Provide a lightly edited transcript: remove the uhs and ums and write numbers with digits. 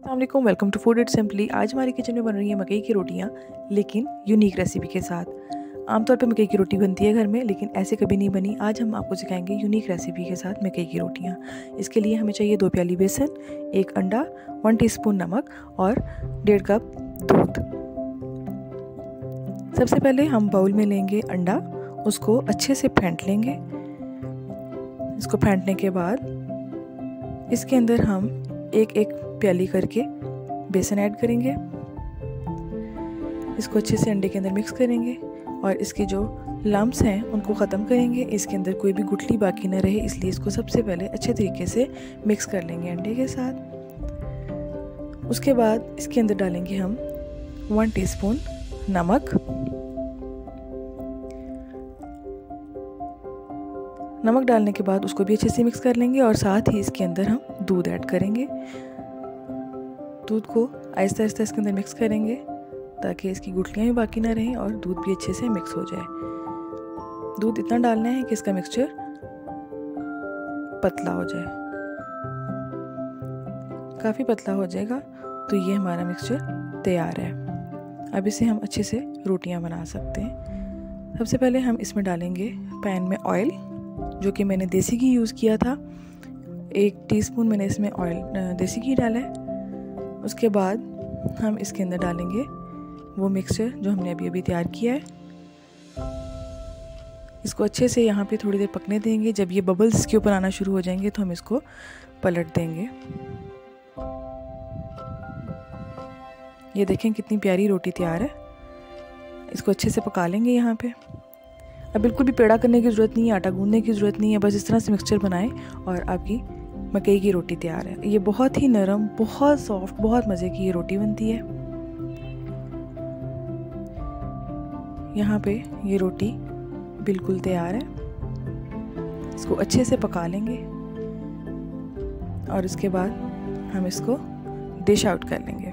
अस्सलाम वालेकुम, welcome to food eat simply. आज हमारी किचन में बन रही है मकई की रोटियाँ, लेकिन यूनिक रेसिपी के साथ। आमतौर पे मकई की रोटी बनती है घर में, लेकिन ऐसे कभी नहीं बनी। आज हम आपको सिखाएंगे यूनिक रेसिपी के साथ मकई की रोटियाँ। इसके लिए हमें चाहिए 2 प्याली बेसन, 1 अंडा, 1 टीस्पून नमक और 1.5 कप दूध। सबसे पहले हम बाउल में लेंगे अंडा, उसको अच्छे से फेंट लेंगे। इसको फेंटने के बाद इसके अंदर हम एक प्याली करके बेसन ऐड करेंगे। इसको अच्छे से अंडे के अंदर मिक्स करेंगे और इसके जो लम्प्स हैं उनको ख़त्म करेंगे। इसके अंदर कोई भी गुठली बाकी ना रहे, इसलिए इसको सबसे पहले अच्छे तरीके से मिक्स कर लेंगे अंडे के साथ। उसके बाद इसके अंदर डालेंगे हम 1 टीस्पून नमक। नमक डालने के बाद उसको भी अच्छे से मिक्स कर लेंगे और साथ ही इसके अंदर हम दूध ऐड करेंगे। दूध को आहिस्ता आहिस्ता इसके अंदर मिक्स करेंगे ताकि इसकी गुठलियाँ भी बाकी ना रहें और दूध भी अच्छे से मिक्स हो जाए। दूध इतना डालना है कि इसका मिक्सचर पतला हो जाए। काफ़ी पतला हो जाएगा तो ये हमारा मिक्सचर तैयार है। अब इसे हम अच्छे से रोटियां बना सकते हैं। सबसे पहले हम इसमें डालेंगे पैन में ऑयल, जो कि मैंने देसी घी यूज़ किया था। 1 टीस्पून मैंने इसमें ऑयल देसी घी डाला है। उसके बाद हम इसके अंदर डालेंगे वो मिक्सचर जो हमने अभी तैयार किया है। इसको अच्छे से यहाँ पे थोड़ी देर पकने देंगे। जब ये बबल्स इसके ऊपर आना शुरू हो जाएंगे तो हम इसको पलट देंगे। ये देखें कितनी प्यारी रोटी तैयार है। इसको अच्छे से पका लेंगे यहाँ पे। अब बिल्कुल भी पेड़ा करने की ज़रूरत नहीं है, आटा गूंदने की ज़रूरत नहीं है। बस इस तरह से मिक्सचर बनाएं और आपकी मकई की रोटी तैयार है। ये बहुत ही नरम, बहुत सॉफ्ट, बहुत मज़े की ये रोटी बनती है। यहाँ पे ये रोटी बिल्कुल तैयार है। इसको अच्छे से पका लेंगे और इसके बाद हम इसको डिश आउट कर लेंगे।